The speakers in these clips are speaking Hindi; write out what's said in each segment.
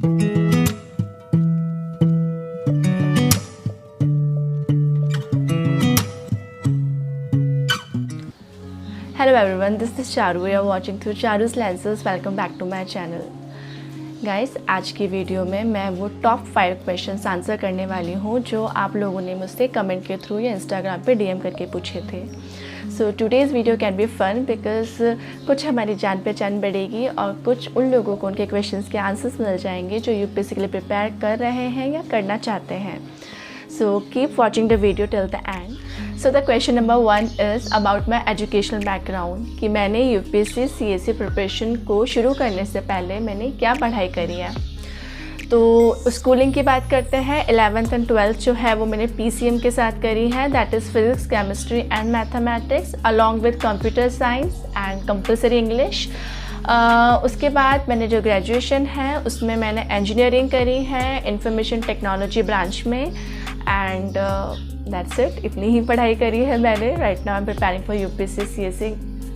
Hello everyone, this is Charu. You are watching through Charu's lenses. Welcome back to my channel. Guys, आज की वीडियो में मैं वो टॉप 5 क्वेश्चंस आंसर करने वाली हूँ जो आप लोगों ने मुझसे कमेंट के थ्रू या इंस्टाग्राम पे डीएम करके पूछे थे. So today's video can be fun because कुछ हमारी जान पहचान बढ़ेगी और कुछ उन लोगों को उनके क्वेश्चंस के आंसर्स मिल जाएंगे जो यूपीएससी के लिए प्रिपेयर कर रहे हैं या करना चाहते हैं. So keep watching the video till the end. So the question number 1 is about my educational background कि मैंने यूपीएससी सीएससी प्रिपरेशन को शुरू करने से पहले मैंने क्या पढ़ाई करी है. तो स्कूलिंग की बात करते हैं. 11th एंड 12th जो है वो मैंने पीसीएम के साथ करी है, that is physics, chemistry and mathematics along with computer science and compulsory English. उसके बाद मैंने जो ग्रेजुएशन है उसमें मैंने इंजीनियरिंग करी है इंफॉर्मेशन टेक्नोलॉजी ब्रांच में एंड दैट्स इट. इतनी ही पढ़ाई करी है मैंने. Right now I am preparing for UPSC CSC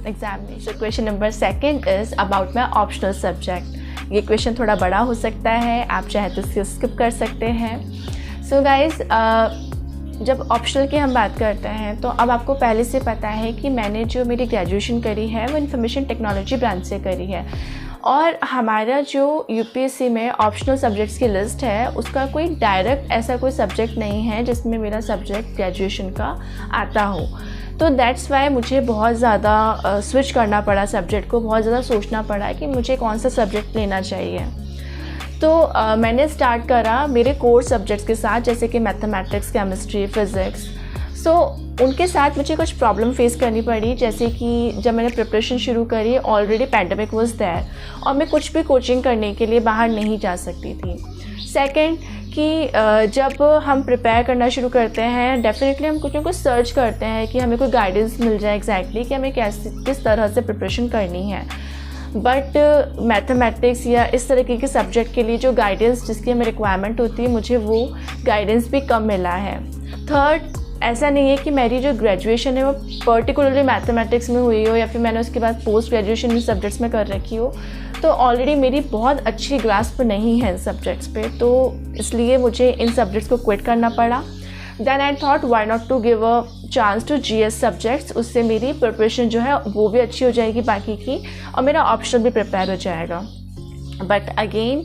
examination. Question number 2 is about my optional subject. ये क्वेश्चन थोड़ा बड़ा हो सकता है, आप चाहे तो इसको स्किप कर सकते हैं. सो गाइज, जब ऑप्शनल की हम बात करते हैं तो अब आपको पहले से पता है कि मैंने जो मेरी ग्रेजुएशन करी है वो इंफॉर्मेशन टेक्नोलॉजी ब्रांच से करी है और हमारा जो यूपीएससी में ऑप्शनल सब्जेक्ट्स की लिस्ट है उसका कोई डायरेक्ट ऐसा कोई सब्जेक्ट नहीं है जिसमें मेरा सब्जेक्ट ग्रेजुएशन का आता हो. तो दैट्स वाई मुझे बहुत ज़्यादा स्विच करना पड़ा सब्जेक्ट को, बहुत ज़्यादा सोचना पड़ा कि मुझे कौन सा सब्जेक्ट लेना चाहिए. तो मैंने स्टार्ट करा मेरे कोर सब्जेक्ट्स के साथ जैसे कि मैथमेटिक्स, केमिस्ट्री, फिज़िक्स. सो उनके साथ मुझे कुछ प्रॉब्लम फेस करनी पड़ी, जैसे कि जब मैंने प्रिपरेशन शुरू करी ऑलरेडी पैंडमिक वाज देयर और मैं कुछ भी कोचिंग करने के लिए बाहर नहीं जा सकती थी. सेकंड कि जब हम प्रिपेयर करना शुरू करते हैं डेफिनेटली हम कुछ ना कुछ सर्च करते हैं कि हमें कोई गाइडेंस मिल जाए एग्जैक्टली कि हमें किस तरह से प्रिपरेशन करनी है. बट मैथमेटिक्स या इस तरीके के सब्जेक्ट के लिए जो गाइडेंस जिसकी हमें रिक्वायरमेंट होती है मुझे वो गाइडेंस भी कम मिला है. थर्ड, ऐसा नहीं है कि मेरी जो ग्रेजुएशन है वो पर्टिकुलरली मैथमेटिक्स में हुई हो या फिर मैंने उसके बाद पोस्ट ग्रेजुएशन इन सब्जेक्ट्स में कर रखी हो, तो ऑलरेडी मेरी बहुत अच्छी ग्रास्प नहीं है इन सब्जेक्ट्स पे, तो इसलिए मुझे इन सब्जेक्ट्स को क्विट करना पड़ा. Then I thought why not to give a chance to GS subjects. उससे मेरी प्रिपरेशन जो है वो भी अच्छी हो जाएगी बाकी की और मेरा ऑप्शनल भी प्रिपेयर हो जाएगा. बट अगेन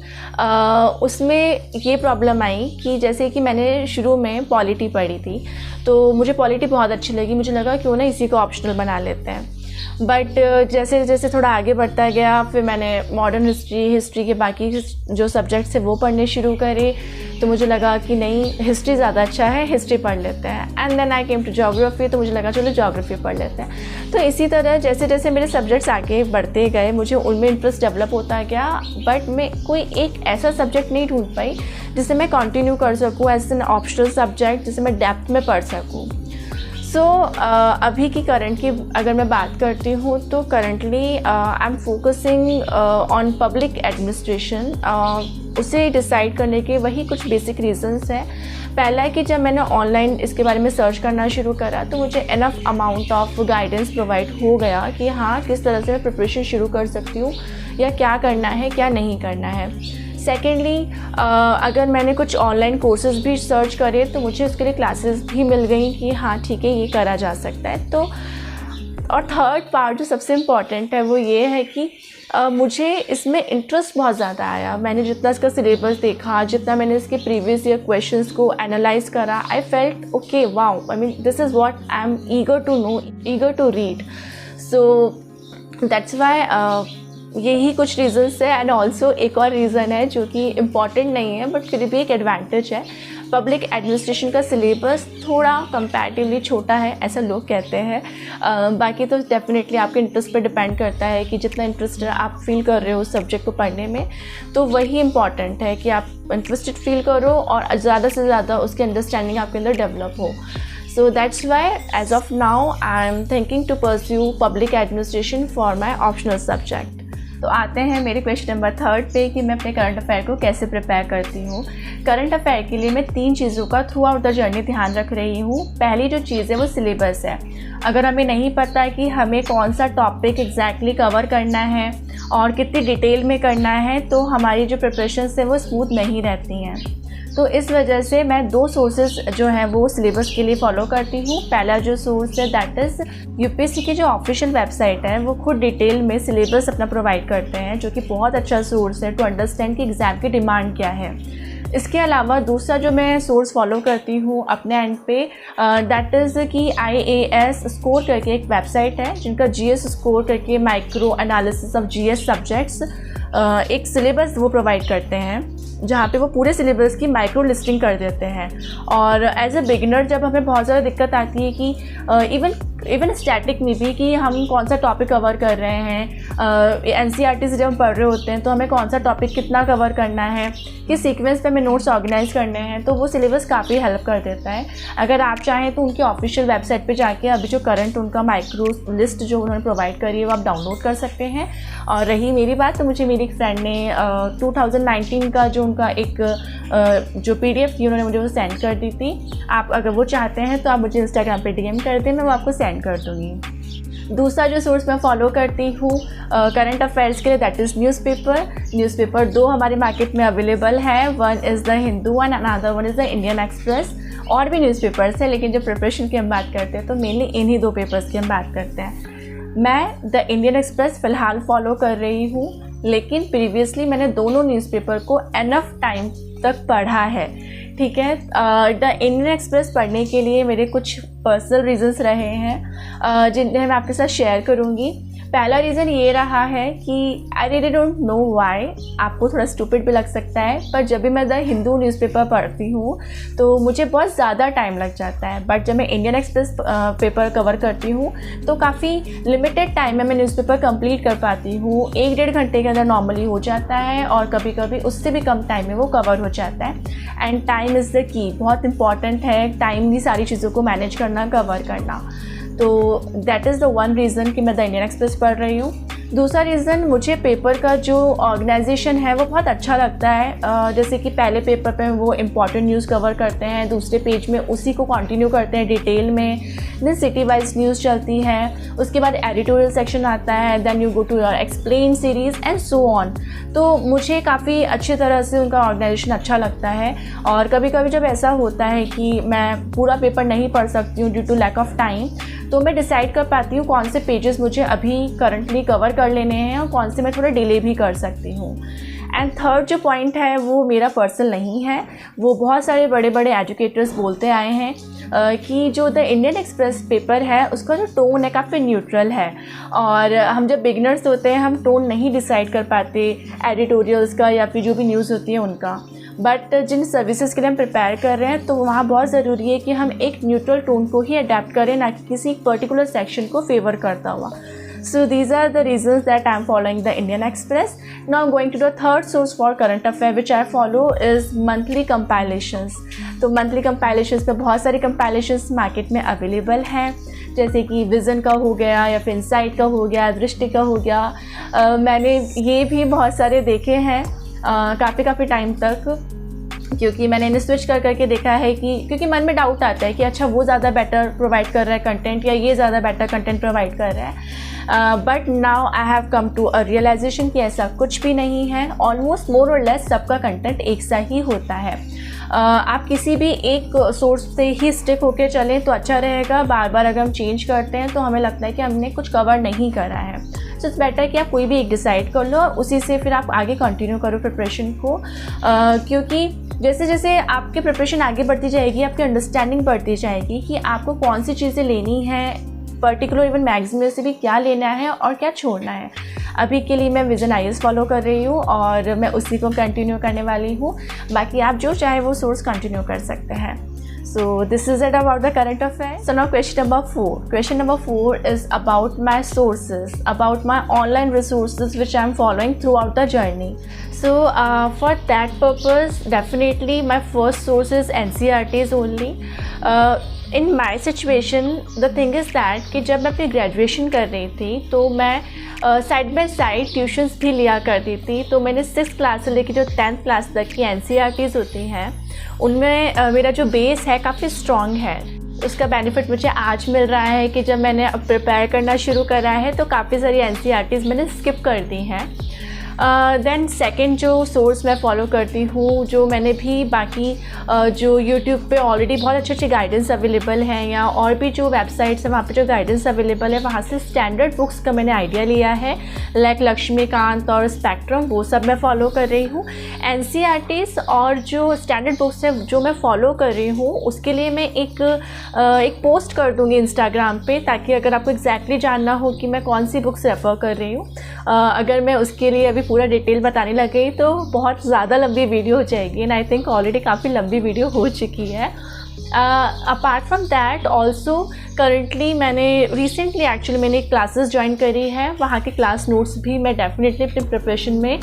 उसमें ये प्रॉब्लम आई कि जैसे कि मैंने शुरू में पॉलिटी पढ़ी थी तो मुझे पॉलिटी बहुत अच्छी लगी. मुझे लगा क्यों ना इसी को ऑप्शनल बना लेते हैं. बट जैसे जैसे थोड़ा आगे बढ़ता गया फिर मैंने मॉडर्न हिस्ट्री के बाकी जो सब्जेक्ट्स है वो पढ़ने शुरू करे तो मुझे लगा कि नहीं, हिस्ट्री ज़्यादा अच्छा है, हिस्ट्री पढ़ लेते हैं. And then I came to geography, तो मुझे लगा चलो ज्योग्राफी पढ़ लेते हैं. तो इसी तरह जैसे जैसे मेरे सब्जेक्ट्स आगे बढ़ते गए मुझे उनमें इंटरेस्ट डेवलप होता गया. बट मैं कोई एक ऐसा सब्जेक्ट नहीं ढूंढ पाई जिसे मैं कंटिन्यू कर सकूँ एज एन ऑप्शनल सब्जेक्ट, जिसे मैं डेप्थ में पढ़ सकूँ. सो अभी की करंट की अगर मैं बात करती हूँ तो currently I am focusing on public administration. उसे डिसाइड करने के वही कुछ बेसिक रीजंस हैं. पहला है कि जब मैंने ऑनलाइन इसके बारे में सर्च करना शुरू करा तो मुझे enough amount of guidance provide हो गया कि हाँ किस तरह से मैं प्रिपरेशन शुरू कर सकती हूँ या क्या करना है क्या नहीं करना है. सेकेंडली, अगर मैंने कुछ ऑनलाइन कोर्सेज भी सर्च करे तो मुझे उसके लिए क्लासेस भी मिल गई कि हाँ ठीक है ये करा जा सकता है. तो और थर्ड पार्ट जो सबसे इम्पॉर्टेंट है वो ये है कि मुझे इसमें इंटरेस्ट बहुत ज़्यादा आया. मैंने जितना इसका सिलेबस देखा, जितना मैंने इसके प्रीवियस ईयर क्वेश्चंस को एनालाइज करा, I felt okay wow, I mean this is what I am eager to know, eager to read. So that's why यही कुछ रीज़न्स है. एंड ऑल्सो एक और रीज़न है जो कि इम्पॉर्टेंट नहीं है बट फिर भी एक एडवांटेज है. पब्लिक एडमिनिस्ट्रेशन का सिलेबस थोड़ा कंपैरेटिवली छोटा है ऐसा लोग कहते हैं. बाकी तो डेफिनेटली आपके इंटरेस्ट पर डिपेंड करता है कि जितना इंटरेस्ट आप फील कर रहे हो उस सब्जेक्ट को पढ़ने में, तो वही इम्पॉर्टेंट है कि आप इंटरेस्टेड फील करो और ज़्यादा से ज़्यादा उसकी अंडरस्टैंडिंग आपके अंदर डेवलप हो. So that's why as of now I am thinking to pursue public administration for my optional subject. तो आते हैं मेरे क्वेश्चन नंबर 3 पे कि मैं अपने करंट अफेयर को कैसे प्रिपेयर करती हूँ। करंट अफेयर के लिए मैं 3 चीज़ों का थ्रू आउट द जर्नी ध्यान रख रही हूँ। पहली जो चीज़ है वो सिलेबस है। अगर हमें नहीं पता है कि हमें कौन सा टॉपिक एग्जैक्टली कवर करना है और कितनी डिटेल में करना है, तो हमारी जो प्रिपरेशन है वो स्मूथ नहीं रहती हैं। तो इस वजह से मैं 2 सोर्सेज जो हैं वो सिलेबस के लिए फॉलो करती हूँ। पहला जो सोर्स है दैट इज़ यूपीएससी की जो ऑफिशियल वेबसाइट है वो खुद डिटेल में सिलेबस अपना प्रोवाइड करते हैं, जो कि बहुत अच्छा सोर्स है टू अंडरस्टैंड कि एग्ज़ाम की डिमांड क्या है। इसके अलावा दूसरा जो मैं सोर्स फॉलो करती हूँ अपने एंड पे दैट इज़ कि IAS स्कोर करके एक वेबसाइट है, जिनका GS स्कोर करके micro analysis of GS subjects एक सिलेबस वो प्रोवाइड करते हैं, जहाँ पे वो पूरे सिलेबस की माइक्रो लिस्टिंग कर देते हैं। और एज ए बिगिनर जब हमें बहुत ज़्यादा दिक्कत आती है कि इवन स्टैटिक में भी कि हम कौन सा टॉपिक कवर कर रहे हैं, NCERT से जब हम पढ़ रहे होते हैं तो हमें कौन सा टॉपिक कितना कवर करना है, किस सीक्वेंस पे हमें नोट्स ऑर्गेनाइज करने हैं, तो वो सिलेबस काफ़ी हेल्प कर देता है। अगर आप चाहें तो उनकी ऑफिशियल वेबसाइट पे जाके अभी जो करंट उनका माइक्रो लिस्ट जो उन्होंने प्रोवाइड करी है वो आप डाउनलोड कर सकते हैं। और रही मेरी बात, तो मुझे मेरी एक फ्रेंड ने 2019 का जो उनका एक जो PDF थी उन्होंने मुझे वो सेंड कर दी थी। आप अगर वो चाहते हैं तो आप मुझे इंस्टाग्राम पे DM कर दें, मैं वो आपको सेंड कर दूँगी। दूसरा जो सोर्स मैं फॉलो करती हूँ करंट अफेयर्स के लिए दैट इज़ न्यूज़पेपर 2 हमारे मार्केट में अवेलेबल है। One is the Hindu and another one is the Indian express. और भी न्यूज़पेपर्स हैं, लेकिन जब प्रिपरेशन की हम बात करते हैं तो मेनली इन्हीं 2 पेपर्स की हम बात करते हैं। मैं द इंडियन एक्सप्रेस फ़िलहाल फॉलो कर रही हूँ, लेकिन प्रीवियसली मैंने दोनों न्यूज़पेपर को एनफ टाइम तक पढ़ा है। ठीक है, द इंडियन एक्सप्रेस पढ़ने के लिए मेरे कुछ पर्सनल रीजंस रहे हैं, जिन्हें मैं आपके साथ शेयर करूँगी। पहला रीज़न ये रहा है कि I really don't know why, आपको थोड़ा स्टूपिड भी लग सकता है, पर जब भी मैं द हिंदू न्यूज़पेपर पढ़ती हूँ तो मुझे बहुत ज़्यादा टाइम लग जाता है। बट जब मैं इंडियन एक्सप्रेस पेपर कवर करती हूँ तो काफ़ी लिमिटेड टाइम में मैं न्यूज़पेपर कंप्लीट कर पाती हूँ। 1-1.5 घंटे के अंदर नॉर्मली हो जाता है, और कभी कभी उससे भी कम टाइम में वो कवर हो जाता है। And time is the key, बहुत इंपॉर्टेंट है टाइमली सारी चीज़ों को मैनेज करना, कवर करना। तो that is the one reason कि मैं द इंडियन एक्सप्रेस पढ़ रही हूँ। दूसरा रीज़न, मुझे पेपर का जो ऑर्गेनाइजेशन है वो बहुत अच्छा लगता है। जैसे कि पहले पेपर पे वो इम्पॉर्टेंट न्यूज़ कवर करते हैं, दूसरे पेज में उसी को कंटिन्यू करते हैं डिटेल में, देन सिटी वाइज न्यूज़ चलती है, उसके बाद एडिटोरियल सेक्शन आता है, then you go to your explain series and so on. तो मुझे काफ़ी अच्छी तरह से उनका ऑर्गेनाइजेशन अच्छा लगता है। और कभी कभी जब ऐसा होता है कि मैं पूरा पेपर नहीं पढ़ सकती हूँ due to lack of time, तो मैं डिसाइड कर पाती हूँ कौन से पेजेस मुझे अभी करंटली कवर कर लेने हैं और कौन से मैं थोड़ा डिले भी कर सकती हूँ। एंड थर्ड जो पॉइंट है वो मेरा पर्सनल नहीं है, वो बहुत सारे बड़े बड़े एजुकेटर्स बोलते आए हैं कि जो द इंडियन एक्सप्रेस पेपर है उसका जो टोन है काफ़ी न्यूट्रल है, और हम जब बिगिनर्स होते हैं हम टोन नहीं डिसाइड कर पाते एडिटोरियल्स का या फिर जो भी न्यूज़ होती है उनका। बट जिन सर्विसेज के लिए हम प्रिपेयर कर रहे हैं तो वहाँ बहुत ज़रूरी है कि हम एक न्यूट्रल टोन को ही अडेप्ट करें, ना कि किसी पर्टिकुलर सेक्शन को फेवर करता हुआ। So these are the reasons that I am following the Indian Express. Now going to the third source for current affair which I follow is monthly compilations. तो monthly compilations में बहुत सारे compilations मार्केट में अवेलेबल हैं, जैसे कि विज़न का हो गया या फिर इनसाइट का हो गया, दृष्टि का हो गया। मैंने ये भी बहुत सारे देखे हैं काफ़ी टाइम तक, क्योंकि मैंने इन्हें स्विच कर करके देखा है कि क्योंकि मन में डाउट आता है कि अच्छा वो ज़्यादा बेटर प्रोवाइड कर रहा है कंटेंट या ये ज़्यादा बेटर कंटेंट प्रोवाइड कर रहा है। But now I have come to a realization कि ऐसा कुछ भी नहीं है। ऑलमोस्ट मोर और लेस सबका कंटेंट एक सा ही होता है। आप किसी भी एक सोर्स से ही स्टिक होके चलें तो अच्छा रहेगा। बार बार अगर हम चेंज करते हैं तो हमें लगता है कि हमने कुछ कवर नहीं करा है। सो इट्स बेटर कि आप कोई भी एक डिसाइड कर लो और उसी से फिर आप आगे कंटिन्यू करो प्रिपरेशन को, क्योंकि जैसे जैसे आपकी प्रिपरेशन आगे बढ़ती जाएगी आपकी अंडरस्टैंडिंग बढ़ती जाएगी कि आपको कौन सी चीज़ें लेनी है, पर्टिकुलर इवन मैगजीन से भी क्या लेना है और क्या छोड़ना है। अभी के लिए मैं विज़न IAS फॉलो कर रही हूँ और मैं उसी को कंटिन्यू करने वाली हूँ। बाकी आप जो चाहे वो सोर्स कंटिन्यू कर सकते हैं। So this is it about the current affairs. So now question number 4. Question number 4 is about my sources, about my online resources which I am following throughout the journey. So for that purpose, definitely my first source is NCERTs only. In my situation the thing is that कि जब मैं अपनी ग्रेजुएशन कर रही थी तो मैं साइड बाय साइड ट्यूशन्स भी लिया करती थी। तो मैंने 6th क्लास से लेकर जो 10th क्लास तक की NCERTs होती हैं उनमें मेरा जो बेस है काफ़ी स्ट्रॉन्ग है। उसका बेनिफिट मुझे आज मिल रहा है कि जब मैंने प्रिपेयर करना शुरू करा है तो काफ़ी सारी NCERTs मैंने स्किप कर दी हैं। देन सेकंड जो सोर्स मैं फॉलो करती हूँ, जो मैंने भी बाकी जो यूट्यूब पे ऑलरेडी बहुत अच्छे अच्छे गाइडेंस अवेलेबल हैं या और भी जो वेबसाइट्स हैं वहाँ पे जो गाइडेंस अवेलेबल है वहाँ से स्टैंडर्ड बुक्स का मैंने आइडिया लिया है, लाइक लक्ष्मीकांत और स्पेक्ट्रम, वो सब मैं फॉलो कर रही हूँ। NCERTs और जो स्टैंडर्ड बुक्स हैं जो मैं फॉलो कर रही हूँ उसके लिए मैं एक पोस्ट कर दूँगी इंस्टाग्राम पे, ताकि अगर आपको एग्जैक्टली जानना हो कि मैं कौन सी बुक्स रेफ़र कर रही हूँ। अगर मैं उसके लिए अभी पूरा डिटेल बताने लग गई तो बहुत ज़्यादा लंबी वीडियो हो जाएगी एंड आई थिंक ऑलरेडी काफ़ी लंबी वीडियो हो चुकी है। Apart from that also currently recently मैंने क्लासेस ज्वाइन करी है, वहाँ के क्लास नोट्स भी मैं डेफिनेटली अपने प्रिपरेशन में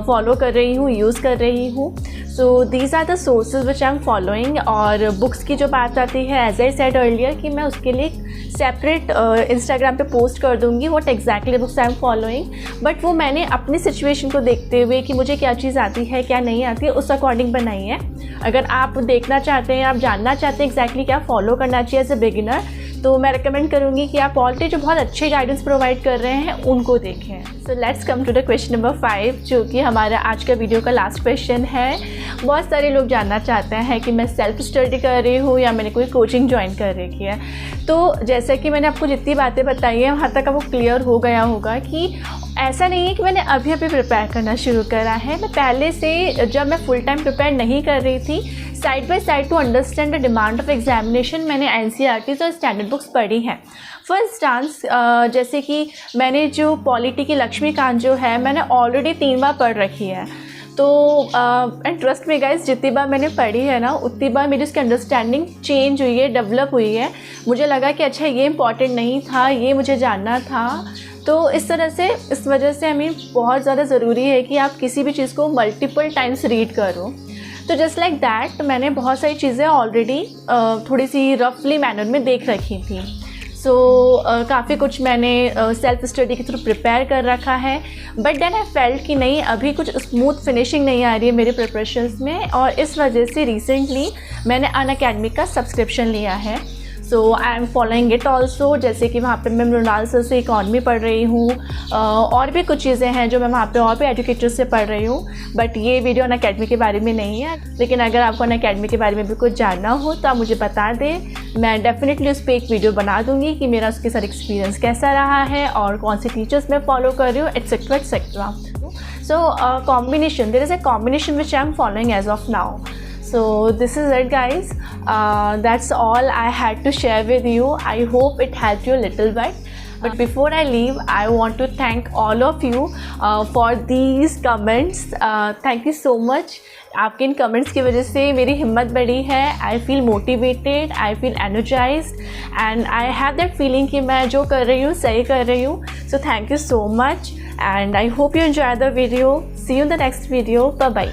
फॉलो कर रही हूँ, यूज़ कर रही हूँ। So these are the sources which I am following. और बुक्स की जो बात आती है, एज आई सेड अर्लियर कि मैं उसके लिए सेपरेट इंस्टाग्राम पे पोस्ट कर दूँगी what exactly books I am following, but वो मैंने अपनी सिचुएशन को देखते हुए कि मुझे क्या चीज़ आती है क्या नहीं आती है उस अकॉर्डिंग बनाई है। अगर आप देखना चाहते हैं, आप जानना चाहते हैं एग्जैक्टली क्या फॉलो करना चाहिए एज ए बिगिनर, तो मैं रिकमेंड करूँगी कि आप ऑलरेडी जो बहुत अच्छे गाइडेंस प्रोवाइड कर रहे हैं उनको देखें। So let's come to the question number 5, जो कि हमारा आज का वीडियो का लास्ट क्वेश्चन है। बहुत सारे लोग जानना चाहते हैं कि मैं सेल्फ स्टडी कर रही हूँ या मैंने कोई कोचिंग ज्वाइन कर रखी है। तो जैसे कि मैंने आपको जितनी बातें बताई हैं वहाँ तक आपको क्लियर हो गया होगा कि ऐसा नहीं है कि मैंने अभी प्रिपेयर करना शुरू करा है। मैं पहले से, जब मैं फुल टाइम प्रिपेयर नहीं कर रही थी, side by side to understand the demand of examination मैंने NCERTs और स्टैंडर्ड बुक्स पढ़ी हैं। फॉर इंस्टांस जैसे कि मैंने जो पॉलिटी की लक्ष्मीकांत जो है मैंने ऑलरेडी 3 बार पढ़ रखी है। तो एंड ट्रस्ट में गाइस, जितनी बार मैंने पढ़ी है ना उतनी बार मेरी उसकी अंडरस्टैंडिंग चेंज हुई है, डेवलप हुई है। मुझे लगा कि अच्छा ये इंपॉर्टेंट नहीं था, ये मुझे जानना था। तो इस तरह से, इस वजह से बहुत ज़्यादा ज़रूरी है कि आप किसी भी चीज़ को मल्टीपल टाइम्स रीड करो। तो जस्ट लाइक दैट मैंने बहुत सारी चीज़ें ऑलरेडी थोड़ी सी रफली मैनर में देख रखी थी। सो काफ़ी कुछ मैंने सेल्फ स्टडी के थ्रू प्रिपेयर कर रखा है, बट देन आई फेल्ट कि नहीं, अभी कुछ स्मूथ फिनिशिंग नहीं आ रही है मेरे प्रिपरेशंस में, और इस वजह से रिसेंटली मैंने अनअकैडमी का सब्सक्रिप्शन लिया है। So I am following it also. जैसे कि वहाँ पे मैं मृणाल सर से इकॉनमी पढ़ रही हूँ, और भी कुछ चीज़ें हैं जो मैं वहाँ पे और भी एजुकेटर से पढ़ रही हूँ, बट ये वीडियो अनअकैडमी के बारे में नहीं है। लेकिन अगर आपको अनअकैडमी के बारे में भी कुछ जानना हो तो आप मुझे बता दें, मैं डेफिनेटली उस पर एक वीडियो बना दूँगी कि मेरा उसके साथ एक्सपीरियंस कैसा रहा है और कौन से टीचर्स मैं फॉलो कर रही हूँ, etcetera etcetera. So combination, there is a combination which I am following as of now. So this is it guys, that's all I had to share with you. I hope it helped you a little bit. But before I leave, I want to thank all of you for these comments. Thank you so much. आपके इन कमेंट्स की वजह से मेरी हिम्मत बढ़ी है. I feel motivated, I feel energised and I have that feeling कि मैं जो कर रही हूँ सही कर रही हूँ. So thank you so much and I hope you enjoy the video. See you in the next video. Bye bye.